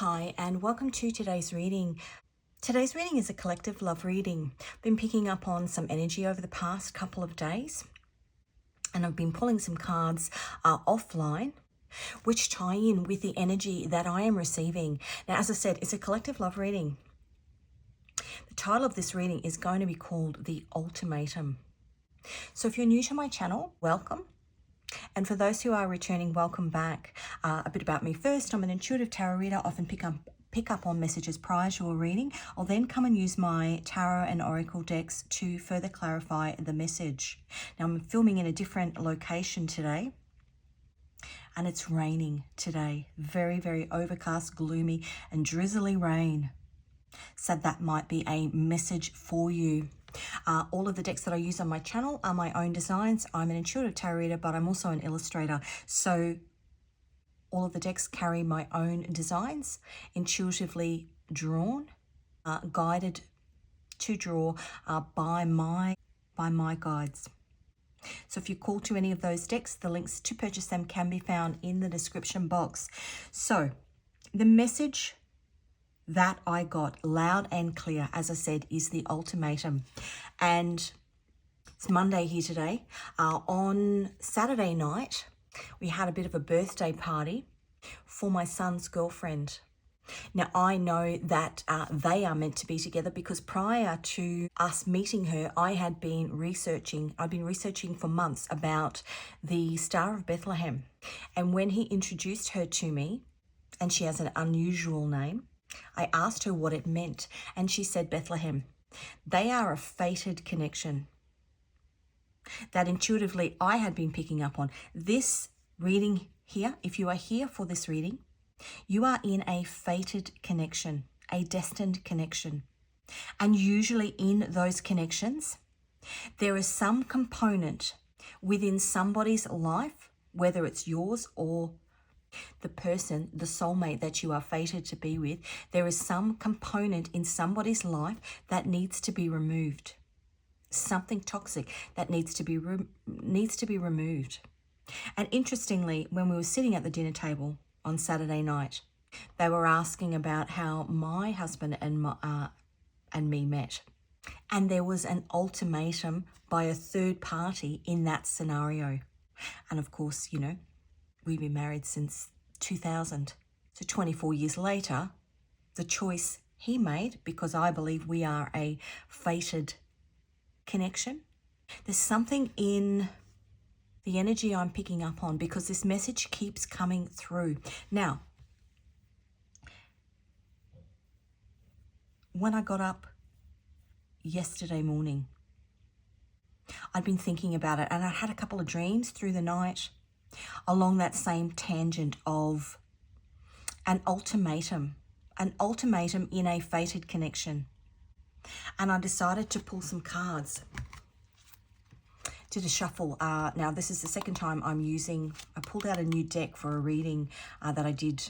Hi, and welcome to today's reading. Today's reading is a collective love reading. Been picking up on some energy over the past couple of days, and I've been pulling some cards offline, which tie in with the energy that I am receiving. Now, as I said, it's a collective love reading. The title of this reading is going to be called The Ultimatum. So if you're new to my channel, welcome. And for those who are returning, welcome back. A bit about me first. I'm an intuitive tarot reader. Often pick up on messages prior to a reading. I'll then come and use my tarot and oracle decks to further clarify the message. Now, I'm filming in a different location today, and it's raining today. Very, very overcast, gloomy, and drizzly rain. So that might be a message for you. All of the decks that I use on my channel are my own designs. I'm an intuitive tarot reader, but I'm also an illustrator. So all of the decks carry my own designs, intuitively drawn, guided to draw by my guides. So if you call to any of those decks, the links to purchase them can be found in the description box. So the message that I got loud and clear, as I said, is the ultimatum. And it's Monday here today. On Saturday night, we had a bit of a birthday party for my son's girlfriend. Now, I know that they are meant to be together because prior to us meeting her, I've been researching for months about the Star of Bethlehem. And when he introduced her to me, and she has an unusual name, I asked her what it meant, and she said Bethlehem. They are a fated connection that intuitively I had been picking up on. This reading here, if you are here for this reading, you are in a fated connection, a destined connection. And usually in those connections, there is some component within somebody's life, whether it's yours or the person, the soulmate that you are fated to be with, there is some component in somebody's life that needs to be removed. Something toxic that needs to be removed. And interestingly, when we were sitting at the dinner table on Saturday night, they were asking about how my husband and me met. And there was an ultimatum by a third party in that scenario. And of course, you know, we've been married since 2000. So 24 years later, the choice he made, because I believe we are a fated connection. There's something in the energy I'm picking up on because this message keeps coming through. Now, when I got up yesterday morning, I'd been thinking about it, and I had a couple of dreams through the night along that same tangent of an ultimatum in a fated connection. And I decided to pull some cards, did a shuffle. Now this is the second time I pulled out a new deck for a reading that I did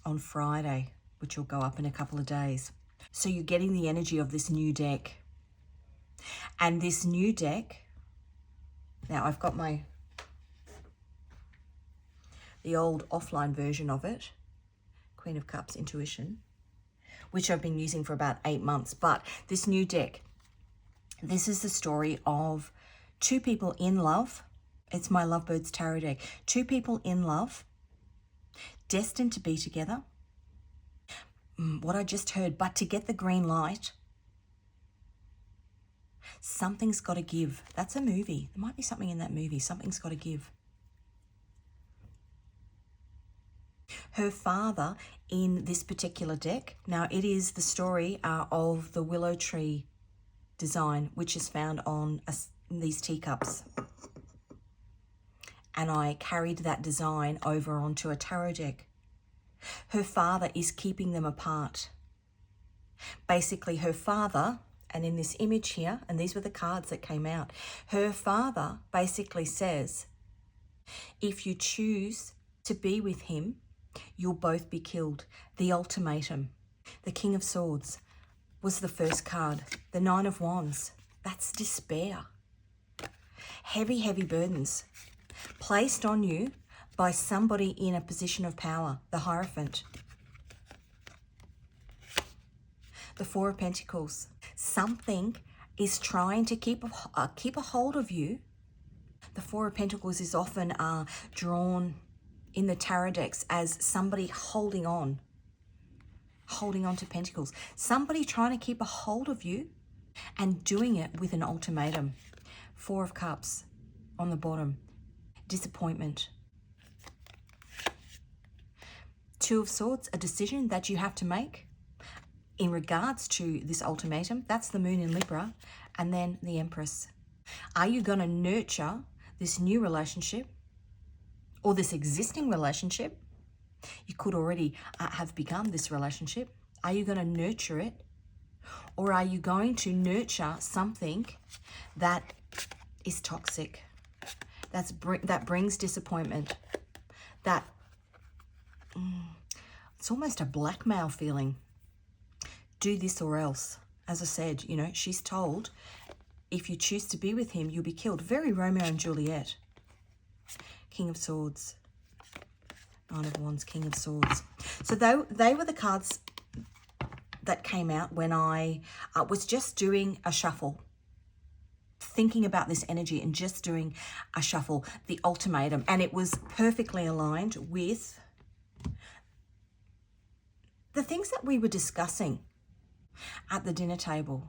on Friday, which will go up in a couple of days. So you're getting the energy of this new deck. And this new deck, now I've got the old offline version of it, Queen of Cups Intuition, which I've been using for about 8 months. But this new deck, this is the story of two people in love. It's my Lovebirds Tarot deck. Two people in love, destined to be together. What I just heard, but to get the green light, something's got to give. That's a movie. There might be something in that movie. Something's got to give. Her father in this particular deck, now it is the story of the willow tree design, which is found on these teacups. And I carried that design over onto a tarot deck. Her father is keeping them apart. Basically, her father, and in this image here, and these were the cards that came out, her father basically says, if you choose to be with him, you'll both be killed. The ultimatum. The King of Swords was the first card. The Nine of Wands. That's despair. Heavy, heavy burdens placed on you by somebody in a position of power, the Hierophant. The Four of Pentacles. Something is trying to keep a hold of you. The Four of Pentacles is often drawn in the tarot decks as somebody holding on to pentacles. Somebody trying to keep a hold of you and doing it with an ultimatum. Four of Cups on the bottom. Disappointment. Two of Swords, a decision that you have to make in regards to this ultimatum. That's the Moon in Libra. And then the Empress. Are you going to nurture this new relationship or this existing relationship? You could already have begun this relationship. Are you going to nurture it? Or are you going to nurture something that is toxic, that brings disappointment, that it's almost a blackmail feeling? Do this or else. As I said, you know, she's told, if you choose to be with him, you'll be killed. Very Romeo and Juliet. King of Swords. Nine of Wands, King of Swords. So they were the cards that came out when I was just doing a shuffle, thinking about this energy and just doing a shuffle, the ultimatum. And it was perfectly aligned with the things that we were discussing at the dinner table.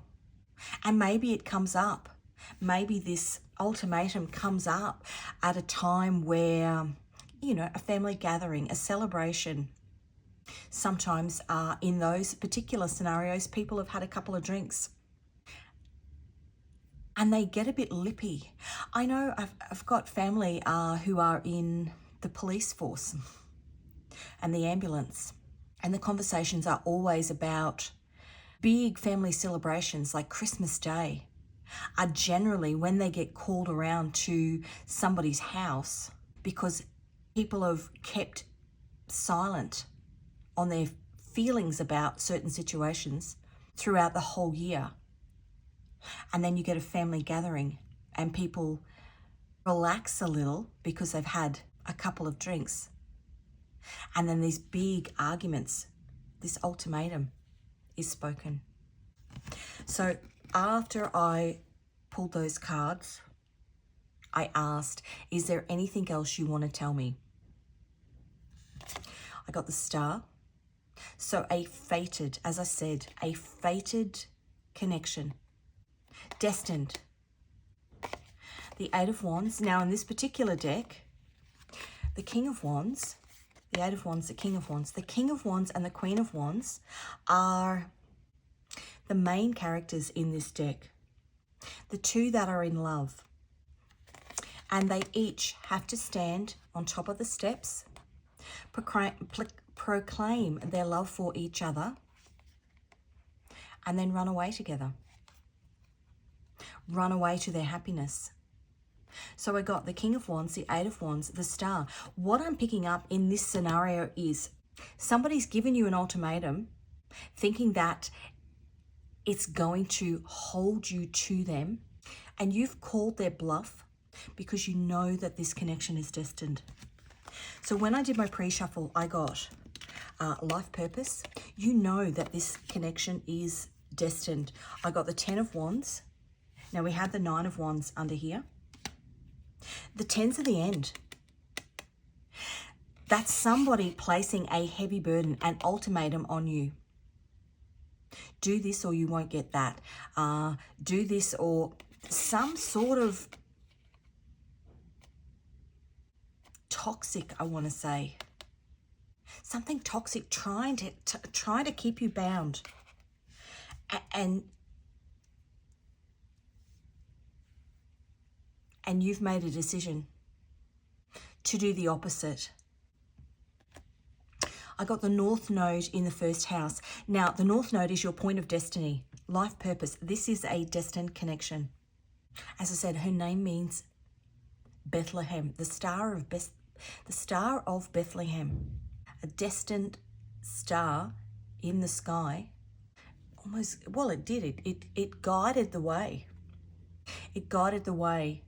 And maybe it comes up. Maybe this ultimatum comes up at a time where, you know, a family gathering, a celebration. Sometimes in those particular scenarios, people have had a couple of drinks and they get a bit lippy. I know I've got family who are in the police force and the ambulance, and the conversations are always about big family celebrations like Christmas Day are generally when they get called around to somebody's house because people have kept silent on their feelings about certain situations throughout the whole year. And then you get a family gathering and people relax a little because they've had a couple of drinks. And then these big arguments, this ultimatum is spoken. So after I pulled those cards, I asked, is there anything else you want to tell me? I got the Star. So a fated, as I said, a fated connection. Destined. The Eight of Wands. Now in this particular deck, the King of Wands, the Eight of Wands, the King of Wands. The King of Wands and the Queen of Wands are the main characters in this deck. The two that are in love. And they each have to stand on top of the steps, proclaim their love for each other, and then run away together. Run away to their happiness. So I got the King of Wands, the Eight of Wands, the Star. What I'm picking up in this scenario is somebody's given you an ultimatum thinking that it's going to hold you to them, and you've called their bluff because you know that this connection is destined. So when I did my pre-shuffle, I got life purpose. You know that this connection is destined. I got the Ten of Wands. Now we have the Nine of Wands under here. The Tens are the end. That's somebody placing a heavy burden, an ultimatum on you. Do this or you won't get that. Do this or some sort of toxic, I want to say. Something toxic trying to keep you bound. And you've made a decision to do the opposite. I got the North Node in the first house. Now, the North Node is your point of destiny, life purpose. This is a destined connection. As I said, her name means Bethlehem, the star of Bethlehem, a destined star in the sky. Almost, well, it did. It guided the way. It guided the way.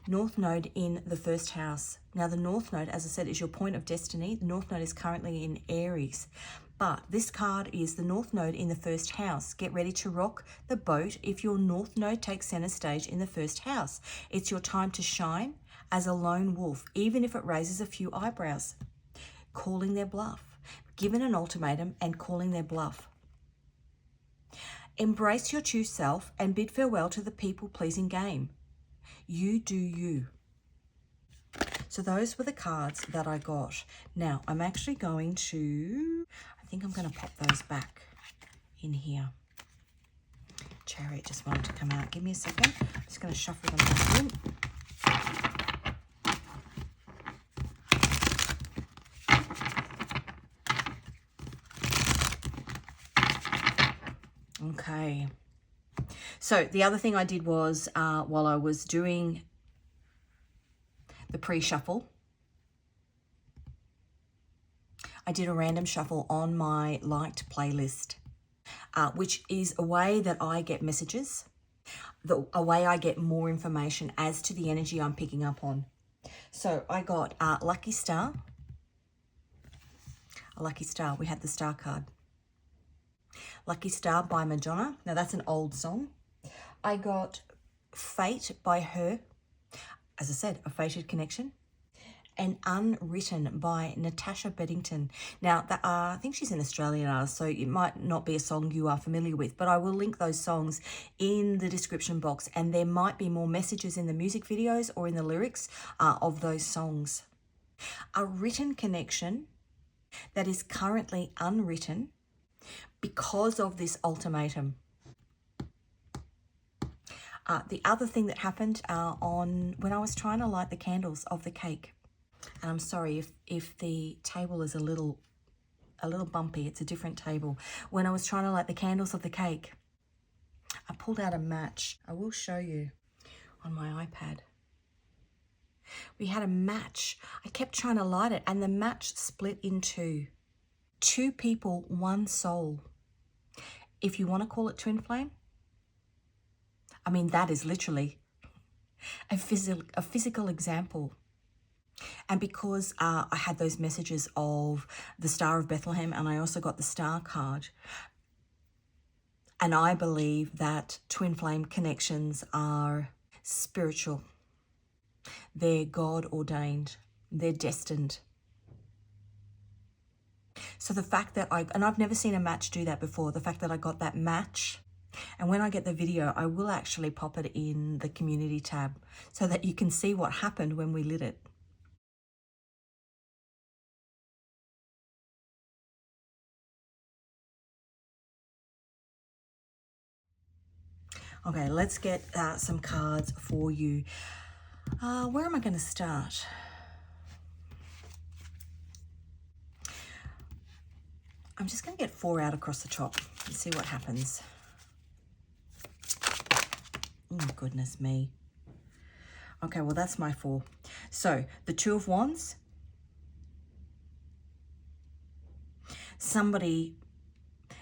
North Node in the first house. Now the North Node, as I said, is your point of destiny. The North Node is currently in Aries. But this card is the North Node in the first house. Get ready to rock the boat if your North Node takes center stage in the first house. It's your time to shine as a lone wolf, even if it raises a few eyebrows. Calling their bluff. Given an ultimatum and calling their bluff. Embrace your true self and bid farewell to the people-pleasing game. You do you. So those were the cards that I got. Now, I'm actually going to, I think I'm going to pop those back in here. Chariot just wanted to come out. Give me a second. I'm just going to shuffle them back in. Okay. So the other thing I did was, while I was doing the pre-shuffle, I did a random shuffle on my liked playlist, which is a way that I get messages, a way I get more information as to the energy I'm picking up on. So I got Lucky Star. A Lucky Star. We had the star card. Lucky Star by Madonna. Now that's an old song. I got Fate by Her. As I said, a fated connection. And Unwritten by Natasha Bedington. Now, I think she's an Australian artist, so it might not be a song you are familiar with, but I will link those songs in the description box, and there might be more messages in the music videos or in the lyrics of those songs. A written connection that is currently unwritten because of this ultimatum. The other thing that happened when I was trying to light the candles of the cake, and I'm sorry if the table is a little bumpy, it's a different table. When I was trying to light the candles of the cake, I pulled out a match. I will show you on my iPad. We had a match. I kept trying to light it, and the match split in two. Two people, one soul. If you want to call it twin flame, I mean, that is literally a physical example. And because I had those messages of the Star of Bethlehem, and I also got the star card, and I believe that twin flame connections are spiritual. They're God ordained. They're destined. So the fact that and I've never seen a match do that before, the fact that I got that match, and when I get the video, I will actually pop it in the community tab so that you can see what happened when we lit it. Okay, let's get some cards for you. Where am I going to start? I'm just going to get 4 out across the top and see what happens. Oh, goodness me. Okay, well, that's my 4. So, the 2 of Wands. Somebody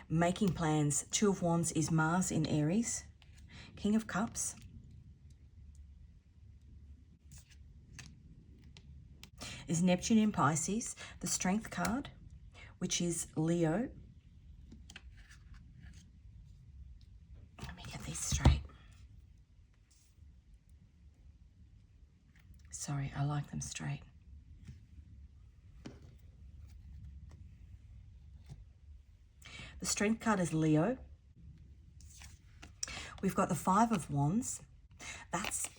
making plans. 2 of Wands is Mars in Aries. King of Cups. Is Neptune in Pisces. The Strength card, which is Leo. Let me get these straight. Sorry, I like them straight. The Strength card is Leo. We've got the 5 of Wands. That's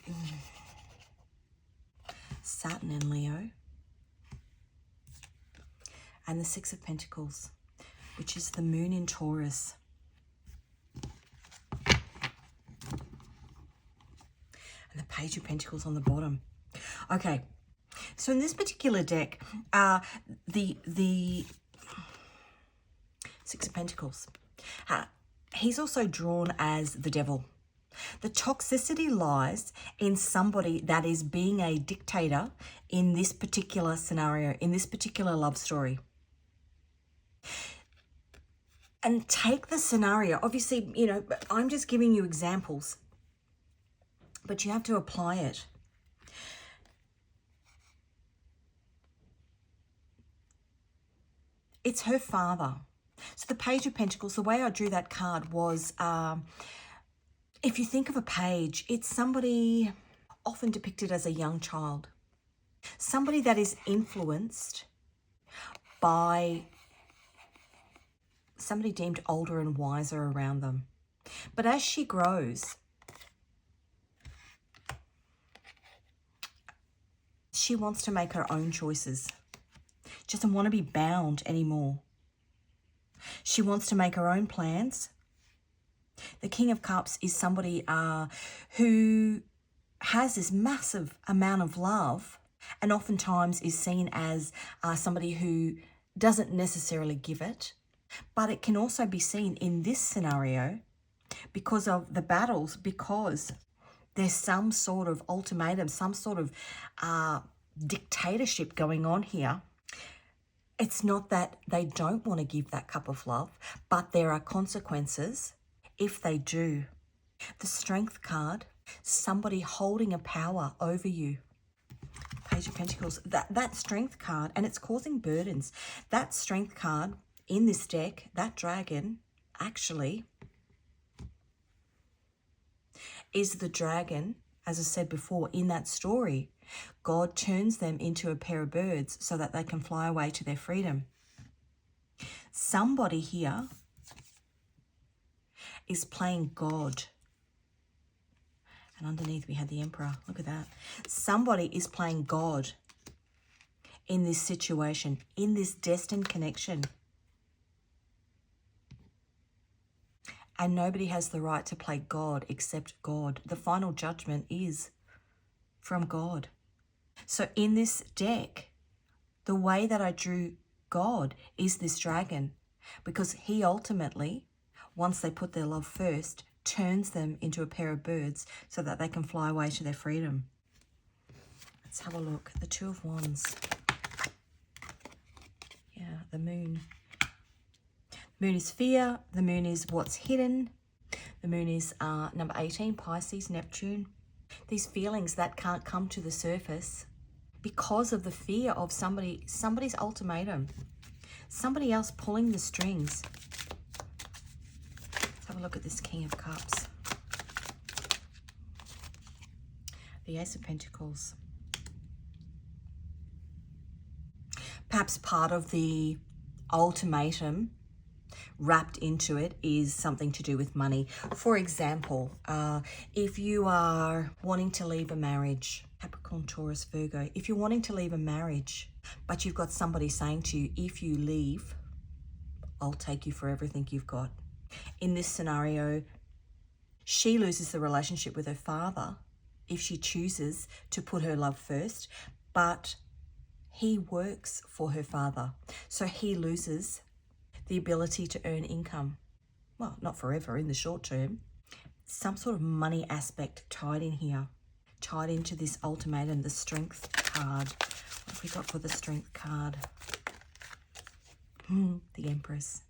Saturn in Leo. And the 6 of Pentacles, which is the Moon in Taurus. And the Page of Pentacles on the bottom. Okay, so in this particular deck, the 6 of Pentacles, he's also drawn as the devil. The toxicity lies in somebody that is being a dictator in this particular scenario, in this particular love story. And take the scenario. Obviously, you know, I'm just giving you examples, but you have to apply it. It's her father. So the Page of Pentacles, the way I drew that card was, if you think of a page, it's somebody often depicted as a young child. Somebody that is influenced by somebody deemed older and wiser around them. But as she grows, she wants to make her own choices. She doesn't want to be bound anymore. She wants to make her own plans. The King of Cups is somebody who has this massive amount of love and oftentimes is seen as somebody who doesn't necessarily give it. But it can also be seen in this scenario because of the battles, because there's some sort of ultimatum, some sort of dictatorship going on here. It's not that they don't want to give that cup of love, but there are consequences if they do. The Strength card, somebody holding a power over you. Page of Pentacles, that Strength card, and it's causing burdens. That Strength card in this deck, that dragon, actually is the dragon, as I said before, in that story. God turns them into a pair of birds so that they can fly away to their freedom. Somebody here is playing God. And underneath we had the Emperor. Look at that. Somebody is playing God in this situation, in this destined connection. And nobody has the right to play God except God. The final judgment is from God. So in this deck, the way that I drew God is this dragon, because he ultimately, once they put their love first, turns them into a pair of birds so that they can fly away to their freedom. Let's have a look. The Two of Wands. Yeah, the Moon. Moon is fear. The Moon is what's hidden. The Moon is number 18, Pisces, Neptune. These feelings that can't come to the surface because of the fear of somebody's ultimatum. Somebody else pulling the strings. Let's have a look at this King of Cups. The Ace of Pentacles. Perhaps part of the ultimatum wrapped into it is something to do with money. For example, if you are wanting to leave a marriage, Capricorn, Taurus, Virgo, if you're wanting to leave a marriage, but you've got somebody saying to you, if you leave, I'll take you for everything you've got. In this scenario, she loses the relationship with her father if she chooses to put her love first, but he works for her father. So he loses the ability to earn income. Well, not forever, in the short term. Some sort of money aspect tied in here, tied into this ultimatum, the Strength card. What have we got for the Strength card? The Empress.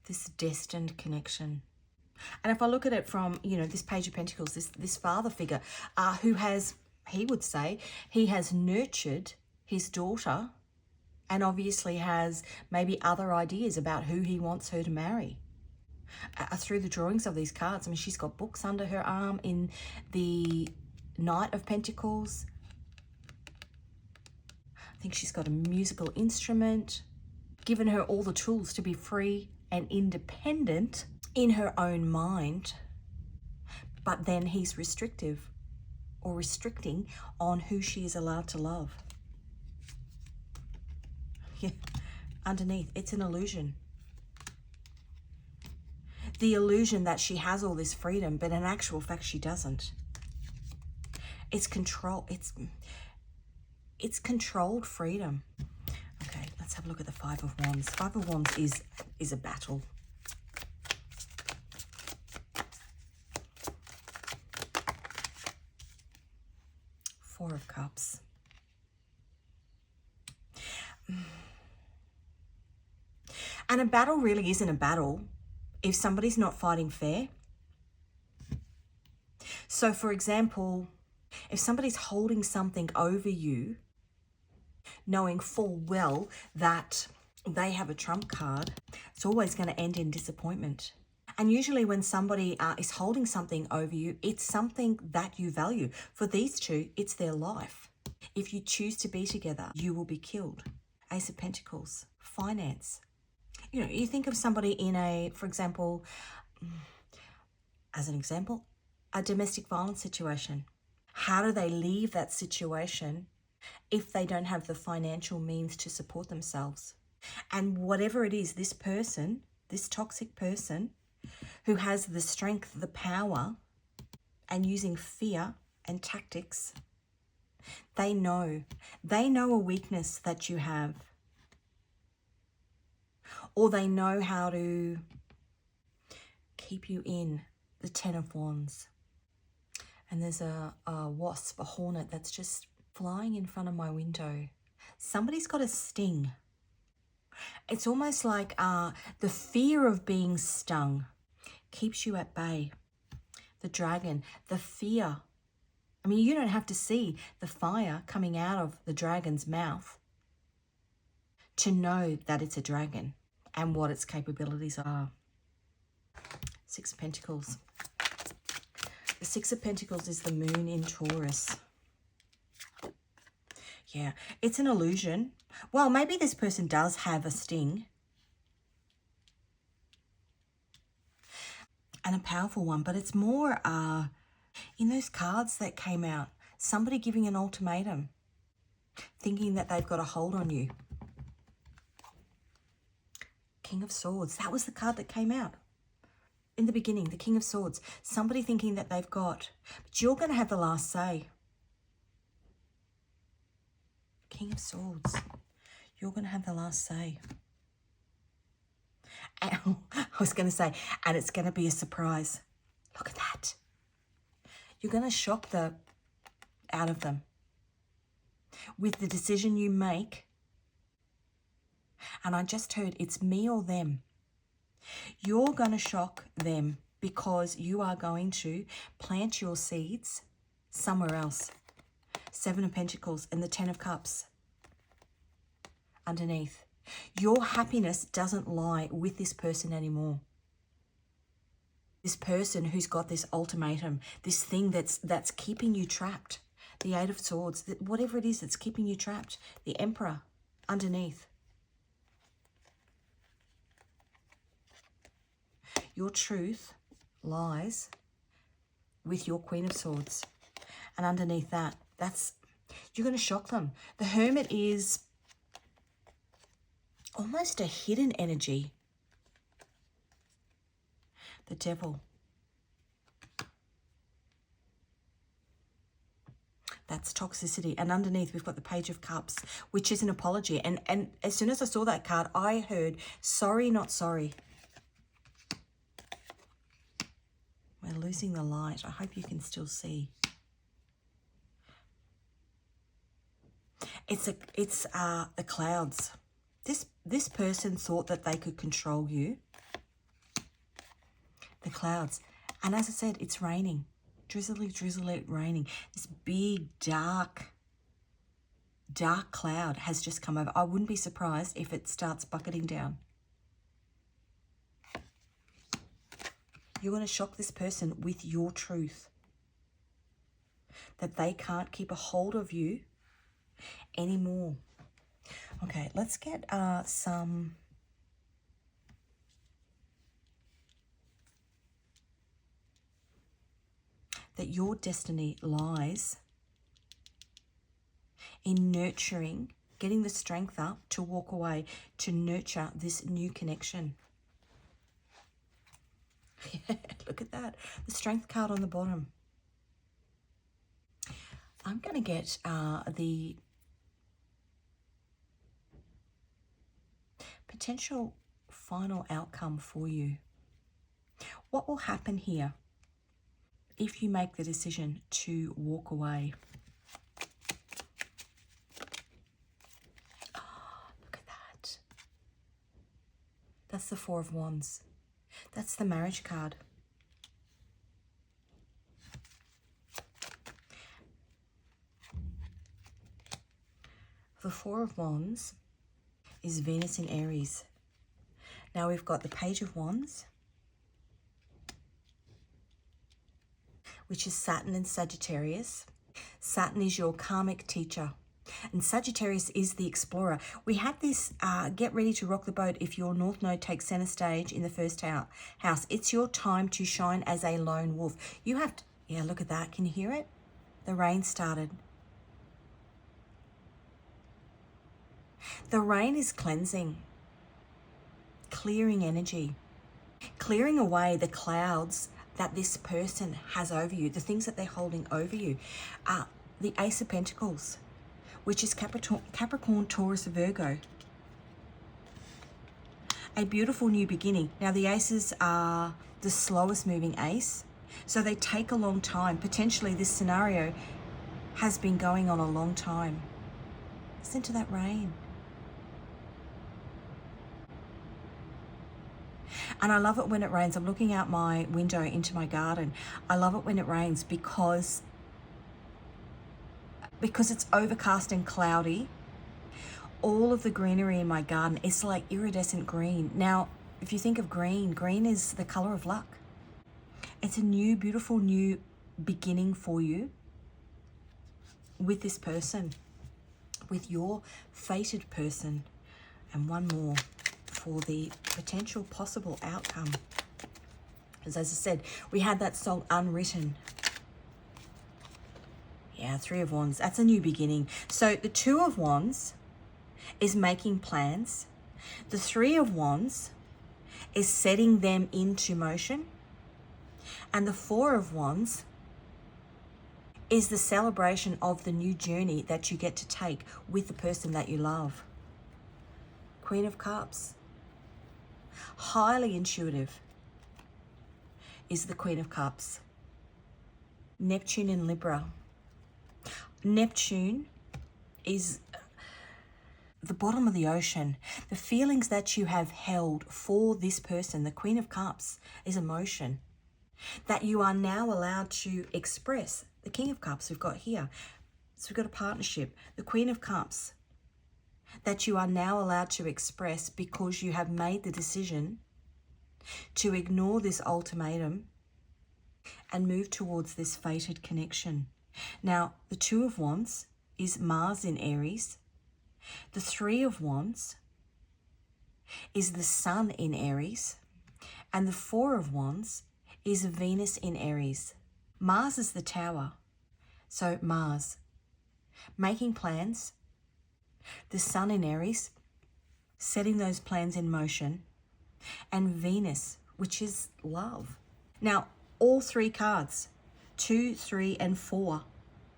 This destined connection. And if I look at it from, this Page of Pentacles, this father figure who has, he would say, he has nurtured his daughter and obviously has maybe other ideas about who he wants her to marry. Through the drawings of these cards, I mean, she's got books under her arm in the Knight of Pentacles. I think she's got a musical instrument, given her all the tools to be free and independent in her own mind. But then he's restrictive or restricting on who she is allowed to love. Yeah. Underneath, it's an illusion. The illusion that she has all this freedom, but in actual fact, she doesn't. It's control. It's controlled freedom. Okay, let's have a look at the Five of Wands. Five of Wands is a battle. Four of Cups. And a battle really isn't a battle if somebody's not fighting fair. So, for example, if somebody's holding something over you knowing full well that they have a trump card, it's always going to end in disappointment. And usually when somebody is holding something over you, it's something that you value. For these two, it's their life. If you choose to be together, you will be killed. Ace of Pentacles, finance. You know, you think of somebody in a, for example, as an example, a domestic violence situation. How do they leave that situation if they don't have the financial means to support themselves? And whatever it is, this person, this toxic person who has the strength, the power, and using fear and tactics, they know a weakness that you have, or they know how to keep you in. The Ten of Wands. And there's a wasp, a hornet that's just flying in front of my window. Somebody's got a sting. It's almost like the fear of being stung keeps you at bay. The dragon, the fear. I mean, you don't have to see the fire coming out of the dragon's mouth to know that it's a dragon and what its capabilities are. Six of Pentacles. The Six of Pentacles is the moon in Taurus. Yeah, it's an illusion. Well, maybe this person does have a sting. And a powerful one, but it's more in those cards that came out, somebody giving an ultimatum, thinking that they've got a hold on you. King of Swords, that was the card that came out. In the beginning, the King of Swords, somebody thinking that they've got, but you're going to have the last say. King of Swords, you're going to have the last say. And, I was going to say, and it's going to be a surprise. Look at that. You're going to shock the out of them with the decision you make. And I just heard it's me or them. You're going to shock them because you are going to plant your seeds somewhere else. Seven of Pentacles and the Ten of Cups underneath. Your happiness doesn't lie with this person anymore. This person who's got this ultimatum, this thing that's keeping you trapped. The Eight of Swords, whatever it is that's keeping you trapped. The Emperor underneath. Your truth lies with your Queen of Swords. And underneath that, you're going to shock them. The Hermit is almost a hidden energy. The Devil. That's toxicity. And underneath, we've got the Page of Cups, which is an apology. And as soon as I saw that card, I heard, sorry, not sorry. We're losing the light. I hope you can still see. It's the clouds. This person thought that they could control you. The clouds. And as I said, it's raining. Drizzly, drizzly raining. This big, dark cloud has just come over. I wouldn't be surprised if it starts bucketing down. You're going to shock this person with your truth. That they can't keep a hold of you anymore. Okay, let's get some... That your destiny lies in nurturing, getting the strength up to walk away, to nurture this new connection. Look at that. The Strength card on the bottom. I'm going to get the potential final outcome for you. What will happen here if you make the decision to walk away? Oh, look at that. That's the Four of Wands. That's the Marriage card. The Four of Wands is Venus in Aries. Now we've got the Page of Wands, which is Saturn and Sagittarius. Saturn is your karmic teacher, and Sagittarius is the explorer. We had this, get ready to rock the boat if your North Node takes center stage in the first house. It's your time to shine as a lone wolf. You have to, yeah, look at that. Can you hear it? The rain started. The rain is cleansing, clearing energy, clearing away the clouds that this person has over you, the things that they're holding over you. The Ace of Pentacles, which is Capricorn, Taurus, Virgo. A beautiful new beginning. Now the aces are the slowest moving ace, so they take a long time. Potentially this scenario has been going on a long time. Listen to that rain. And I love it when it rains. I'm looking out my window into my garden. I love it when it rains because it's overcast and cloudy. All of the greenery in my garden is like iridescent green. Now, if you think of green, green is the color of luck. It's a new, beautiful new beginning for you with this person, with your fated person. And one more for the potential possible outcome. As I said, we had that song Unwritten. Yeah, Three of Wands. That's a new beginning. So the Two of Wands is making plans. The Three of Wands is setting them into motion. And the Four of Wands is the celebration of the new journey that you get to take with the person that you love. Queen of Cups. Highly intuitive is the Queen of Cups. Neptune in Libra. Neptune is the bottom of the ocean. The feelings that you have held for this person, the Queen of Cups, is emotion that you are now allowed to express. The King of Cups we've got here. So we've got a partnership. The Queen of Cups that you are now allowed to express because you have made the decision to ignore this ultimatum and move towards this fated connection. Now, the Two of Wands is Mars in Aries. The Three of Wands is the Sun in Aries. And the Four of Wands is Venus in Aries. Mars is the Tower. So Mars, making plans. The Sun in Aries, setting those plans in motion. And Venus, which is love. Now, all three cards, 2, 3, and 4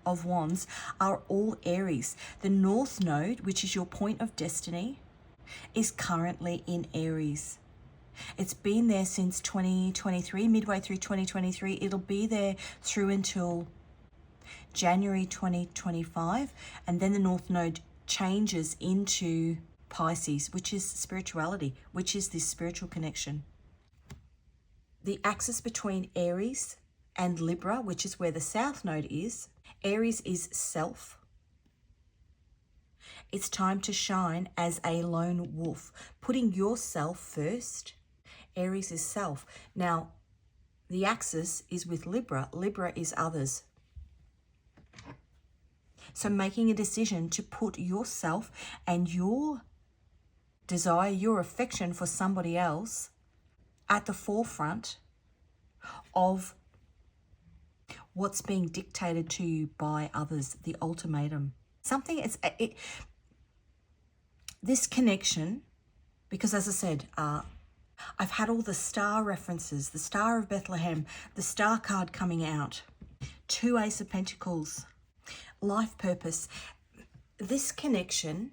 of Wands, are all Aries. The North Node, which is your point of destiny, is currently in Aries. It's been there since 2023, midway through 2023. It'll be there through until January 2025. And then the North Node changes into Pisces, which is spirituality, which is this spiritual connection. The axis between Aries and Libra, which is where the South Node is. Aries is self. It's time to shine as a lone wolf, putting yourself first. Aries is self. Now, the axis is with Libra. Libra is others. So making a decision to put yourself and your desire, your affection for somebody else at the forefront of what's being dictated to you by others, the ultimatum. This connection, because as I said, I've had all the star references, the Star of Bethlehem, the star card coming out, 2 Ace of Pentacles, life purpose. This connection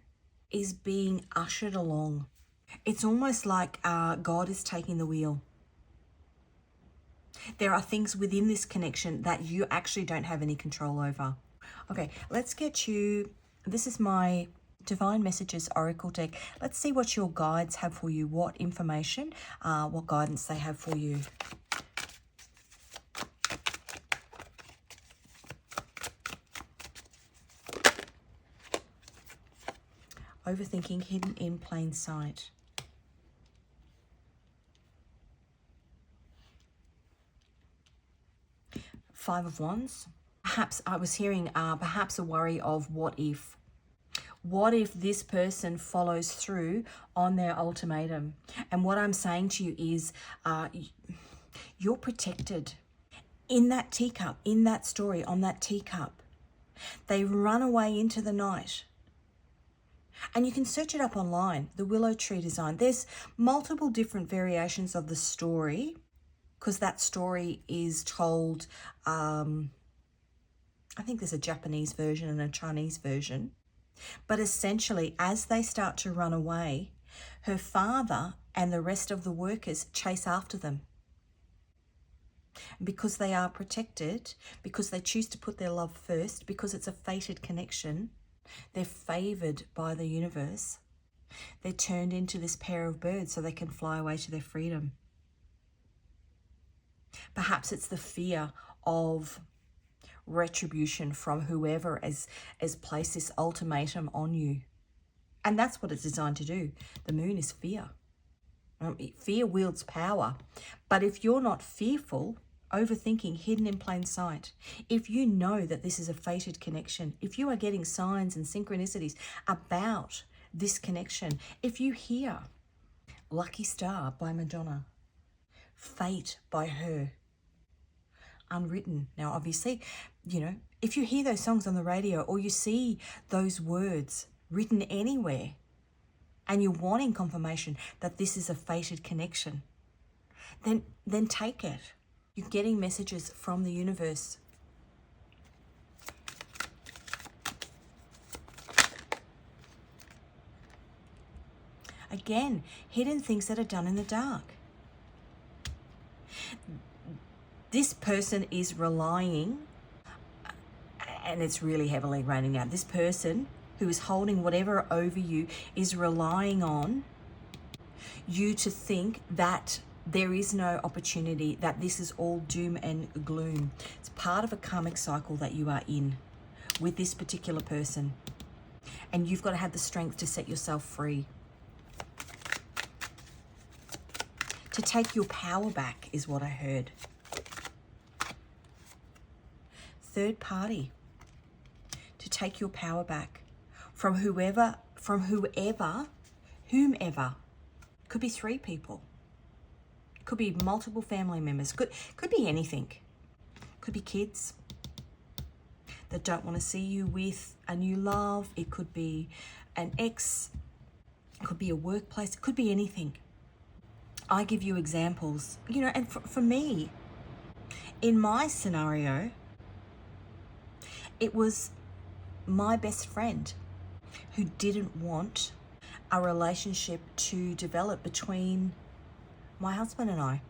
is being ushered along. It's almost like God is taking the wheel. There are things within this connection that you actually don't have any control over. Okay, let's get you, this is my Divine Messages Oracle deck. Let's see what your guides have for you, what information, what guidance they have for you. Overthinking hidden in plain sight. Five of Wands. Perhaps I was hearing perhaps a worry of what if. What if this person follows through on their ultimatum? And what I'm saying to you is you're protected. In that teacup, in that story, on that teacup, they run away into the night. And you can search it up online, the willow tree design. There's multiple different variations of the story, because that story is told, I think there's a Japanese version and a Chinese version. But essentially, as they start to run away, her father and the rest of the workers chase after them. Because they are protected, because they choose to put their love first, because it's a fated connection, they're favoured by the universe. They're turned into this pair of birds so they can fly away to their freedom. Perhaps it's the fear of retribution from whoever has placed this ultimatum on you. And that's what it's designed to do. The moon is fear. Fear wields power. But if you're not fearful, overthinking, hidden in plain sight, if you know that this is a fated connection, if you are getting signs and synchronicities about this connection, if you hear Lucky Star by Madonna, Fate by Her, Unwritten. Now, obviously, you know, if you hear those songs on the radio or you see those words written anywhere and you're wanting confirmation that this is a fated connection, then take it. You're getting messages from the universe. Again, hidden things that are done in the dark. This person is relying, and it's really heavily raining now, this person who is holding whatever over you is relying on you to think that there is no opportunity, that this is all doom and gloom. It's part of a karmic cycle that you are in with this particular person. And you've got to have the strength to set yourself free. To take your power back is what I heard. Third party. To take your power back from whomever. Could be three people. Could be multiple family members. Could be anything. Could be kids that don't want to see you with a new love. It could be an ex. It could be a workplace. It could be anything. I give you examples, you know, and for me, in my scenario, it was my best friend who didn't want a relationship to develop between my husband and I.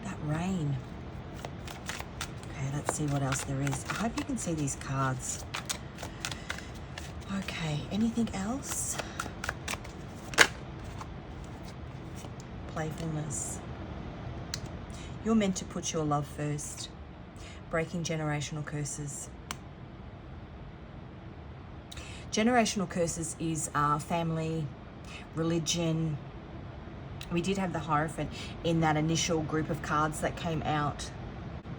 That rain. Okay, let's see what else there is. I hope you can see these cards. Okay, anything else? Playfulness. You're meant to put your love first. Breaking generational curses. Generational curses is family, religion. We did have the Hierophant in that initial group of cards that came out.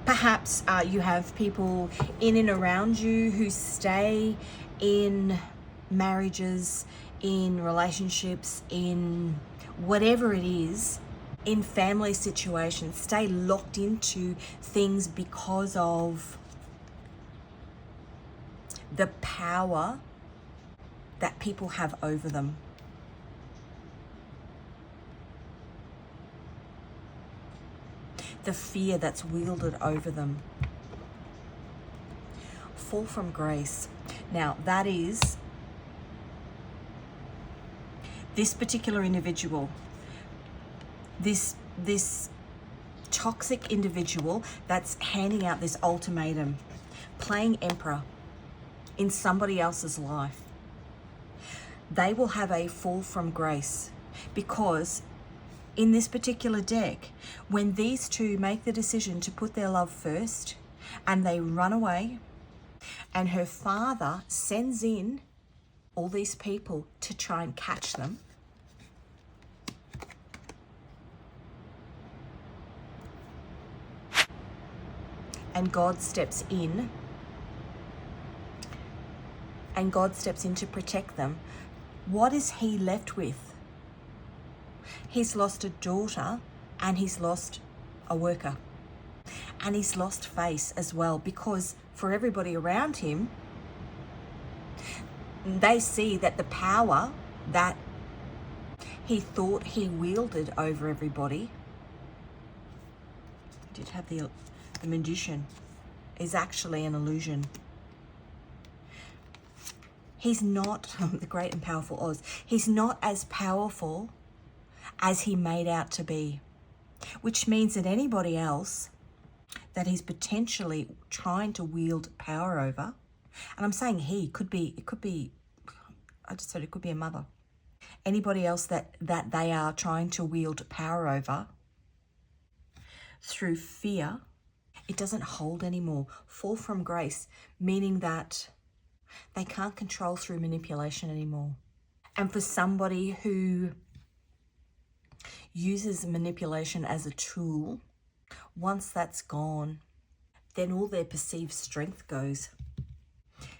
Perhaps you have people in and around you who stay in marriages, in relationships, in whatever it is, in family situations, stay locked into things because of the power that people have over them. The fear that's wielded over them. Fall from grace. Now, that is this particular individual, this toxic individual that's handing out this ultimatum, playing emperor in somebody else's life. They will have a fall from grace because in this particular deck, when these two make the decision to put their love first and they run away, and her father sends in all these people to try and catch them, and God steps in, and God steps in to protect them, what is he left with? He's lost a daughter, and he's lost a worker, and he's lost face as well, because for everybody around him, they see that the power that he thought he wielded over everybody, did have the magician, is actually an illusion. He's not, the great and powerful Oz, he's not as powerful as he made out to be, which means that anybody else that he's potentially trying to wield power over, and I'm saying he, it could be, I just said it could be a mother. Anybody else that they are trying to wield power over through fear, it doesn't hold anymore. Fall from grace, meaning that they can't control through manipulation anymore. And for somebody who uses manipulation as a tool, once that's gone, then all their perceived strength goes.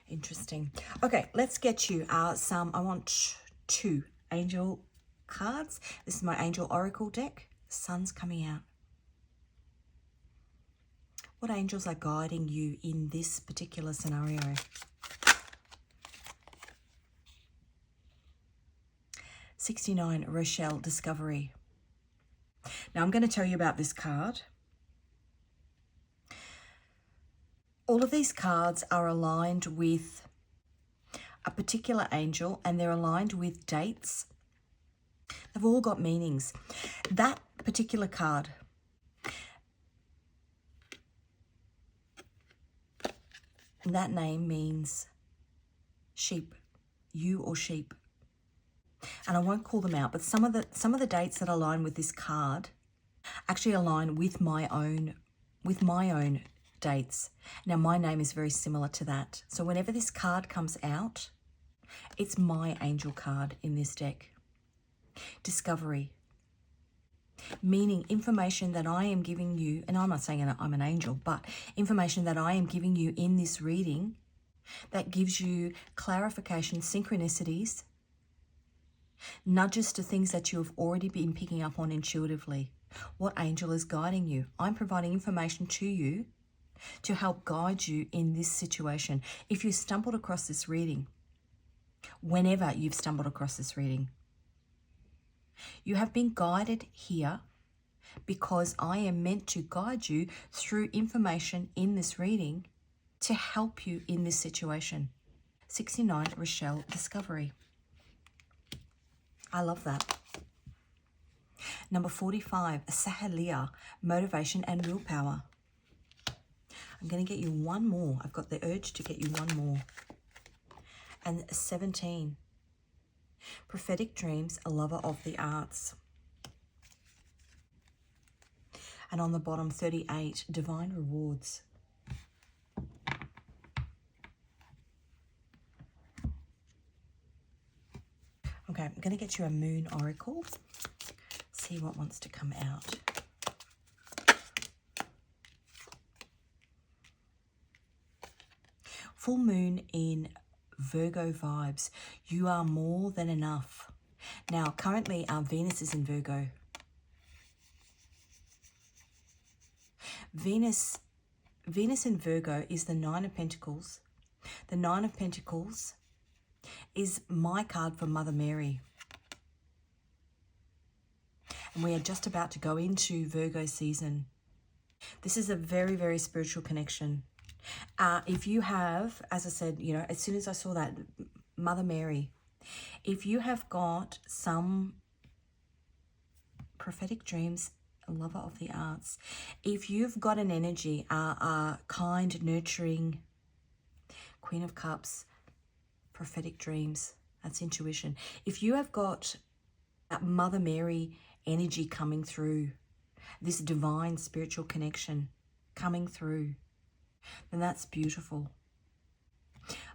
Interesting. Okay, let's get you some, I want 2 angel cards. This is my angel oracle deck. The sun's coming out. What angels are guiding you in this particular scenario? $69, Rochelle, discovery. Now I'm going to tell you about this card. All of these cards are aligned with a particular angel, and they're aligned with dates. They've all got meanings. That particular card, that name means sheep, you or sheep. And I won't call them out, but some of the dates that align with this card actually align with my own dates. Now my name is very similar to that. So whenever this card comes out, it's my angel card in this deck. Discovery. Meaning information that I am giving you, and I'm not saying I'm an angel, but information that I am giving you in this reading that gives you clarification, synchronicities, nudges to things that you have already been picking up on intuitively. What angel is guiding you? I'm providing information to you to help guide you in this situation. If you stumbled across this reading, whenever you've stumbled across this reading, you have been guided here because I am meant to guide you through information in this reading to help you in this situation. 69, Rochelle, discovery. I love that. Number 45, Sahalia, motivation and willpower. I'm going to get you one more. I've got the urge to get you one more. And 17, prophetic dreams, a lover of the arts. And on the bottom, 38, divine rewards. Okay, I'm going to get you a moon oracle. See what wants to come out. Full moon in Virgo vibes. You are more than enough. Now, currently, our Venus is in Virgo. Venus in Virgo is the 9 of Pentacles. The 9 of Pentacles is my card for Mother Mary. And we are just about to go into Virgo season. This is a very, very spiritual connection. If you have, as I said, you know, as soon as I saw that, Mother Mary, if you have got some prophetic dreams, a lover of the arts, if you've got an energy, kind, nurturing, Queen of Cups, prophetic dreams, that's intuition. If you have got Mother Mary energy coming through, this divine spiritual connection coming through, then that's beautiful.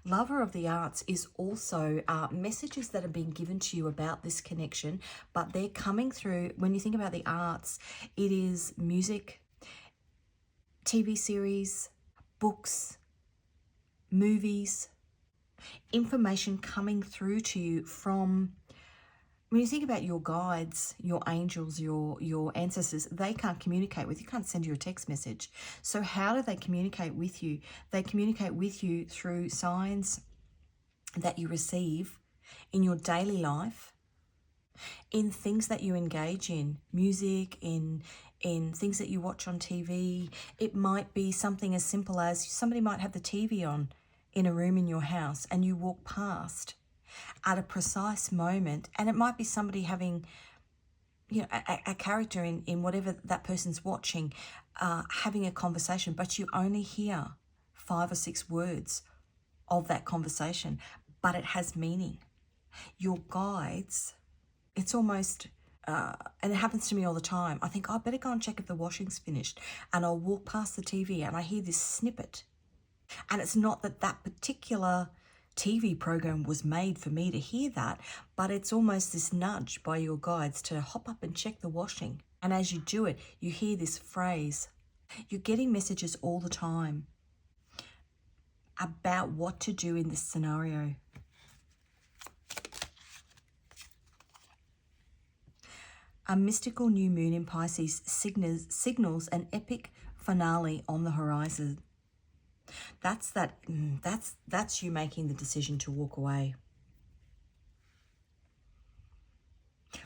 Lover of the arts is also messages that are being given to you about this connection, but they're coming through. When you think about the arts, it is music, TV series, books, movies, information coming through to you from, when you think about your guides, your angels, your ancestors, they can't communicate with you, can't send you a text message. So how do they communicate with you? They communicate with you through signs that you receive in your daily life, in things that you engage in, music, in things that you watch on TV. It might be something as simple as somebody might have the TV on in a room in your house and you walk past at a precise moment, and it might be somebody having, you know, a character in whatever that person's watching, having a conversation, but you only hear 5 or 6 words of that conversation, but it has meaning. Your guides, it's almost, and it happens to me all the time, I think, oh, I better go and check if the washing's finished, and I'll walk past the TV and I hear this snippet, and it's not that that particular TV program was made for me to hear that, but it's almost this nudge by your guides to hop up and check the washing. And as you do it, you hear this phrase. You're getting messages all the time about what to do in this scenario. A mystical new moon in Pisces signals an epic finale on the horizon. That's you making the decision to walk away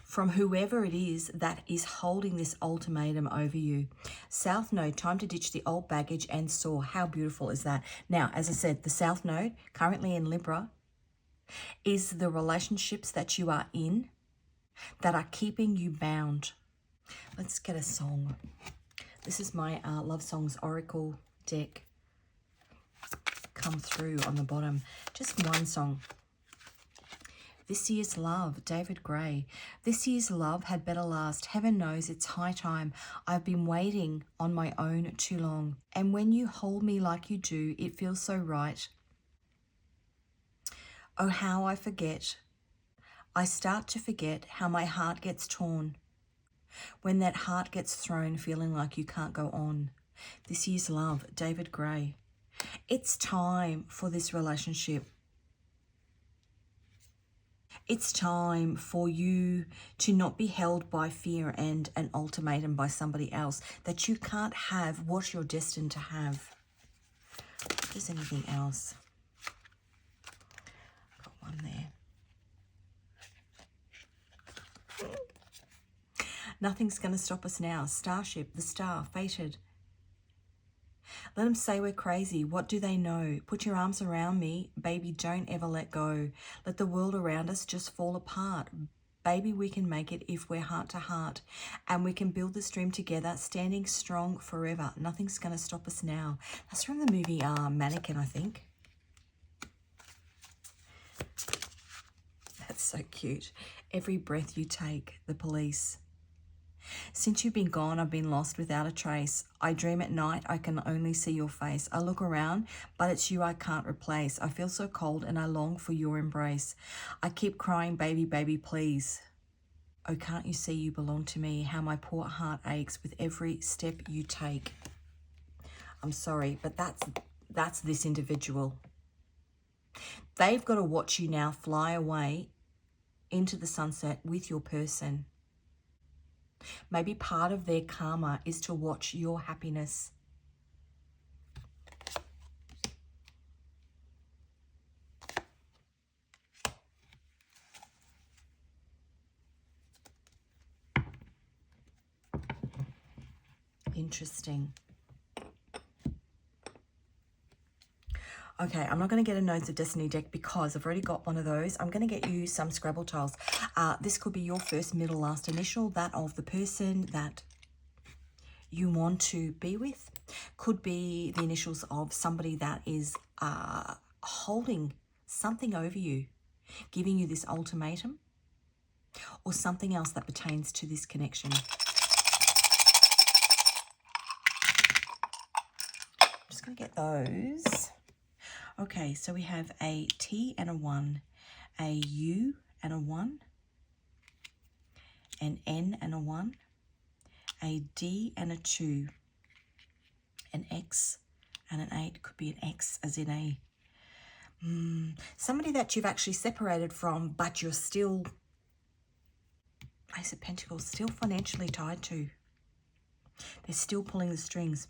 from whoever it is that is holding this ultimatum over you. South Node, time to ditch the old baggage and soar. How beautiful is that? Now, as I said, the South Node, currently in Libra, is the relationships that you are in that are keeping you bound. Let's get a song. This is my Love Songs Oracle deck. Come through on the bottom. Just one song. This year's love, David Gray. This year's love had better last. Heaven knows it's high time. I've been waiting on my own too long. And when you hold me like you do, it feels so right. Oh, how I forget. I start to forget how my heart gets torn. When that heart gets thrown, feeling like you can't go on. This year's love, David Gray. It's time for this relationship. It's time for you to not be held by fear and an ultimatum by somebody else, that you can't have what you're destined to have. If there's anything else. Got one there. Nothing's going to stop us now. Starship, the star, fated. Let them say we're crazy. What do they know? Put your arms around me. Baby, don't ever let go. Let the world around us just fall apart. Baby, we can make it if we're heart to heart. And we can build this dream together, standing strong forever. Nothing's going to stop us now. That's from the movie Mannequin, I think. That's so cute. Every breath you take, the police. Since you've been gone, I've been lost without a trace. I dream at night, I can only see your face. I look around, but it's you I can't replace. I feel so cold and I long for your embrace. I keep crying, baby, baby, please. Oh, can't you see you belong to me? How my poor heart aches with every step you take. I'm sorry, but that's this individual. They've got to watch you now fly away into the sunset with your person. Maybe part of their karma is to watch your happiness. Interesting. Okay, I'm not going to get a Nodes of Destiny deck because I've already got one of those. I'm going to get you some Scrabble tiles. This could be your first, middle, last initial, that of the person that you want to be with. Could be the initials of somebody that is holding something over you, giving you this ultimatum. or something else that pertains to this connection. Just going to get those. Okay, so we have a T and a 1, a U and a 1, an N and a 1, a D and a 2, an X and an 8. Could be an X as in a somebody that you've actually separated from, but you're still, Ace of Pentacles, still financially tied to. They're still pulling the strings.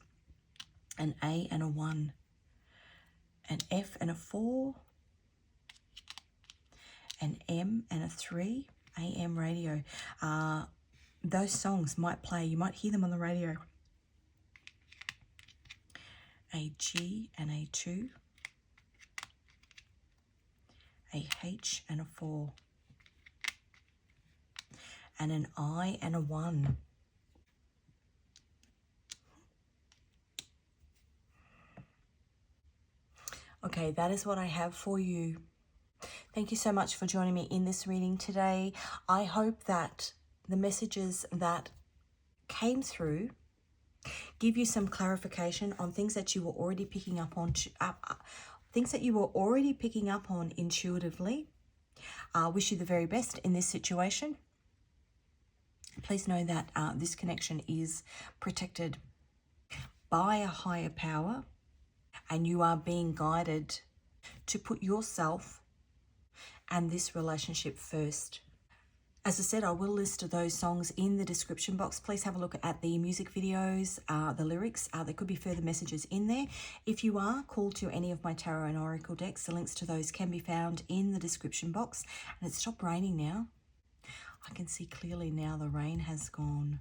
An A and a 1, an F and a 4, an M and a 3, AM radio. Those songs might play. You might hear them on the radio. A G and a 2, a H and a 4, and an I and a 1. Okay, that is what I have for you. Thank you so much for joining me in this reading today. I hope that the messages that came through give you some clarification on things that you were already picking up on, things that you were already picking up on intuitively. I wish you the very best in this situation. Please know that this connection is protected by a higher power, and you are being guided to put yourself and this relationship first. As I said, I will list those songs in the description box. Please have a look at the music videos, the lyrics. There could be further messages in there. If you are called to any of my tarot and oracle decks, the links to those can be found in the description box. And it's stopped raining now. I can see clearly now the rain has gone.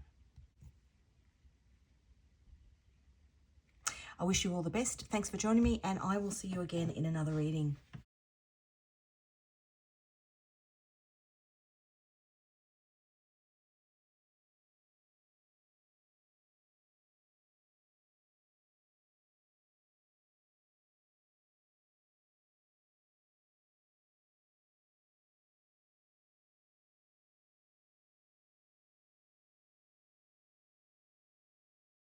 I wish you all the best. Thanks for joining me, and I will see you again in another reading.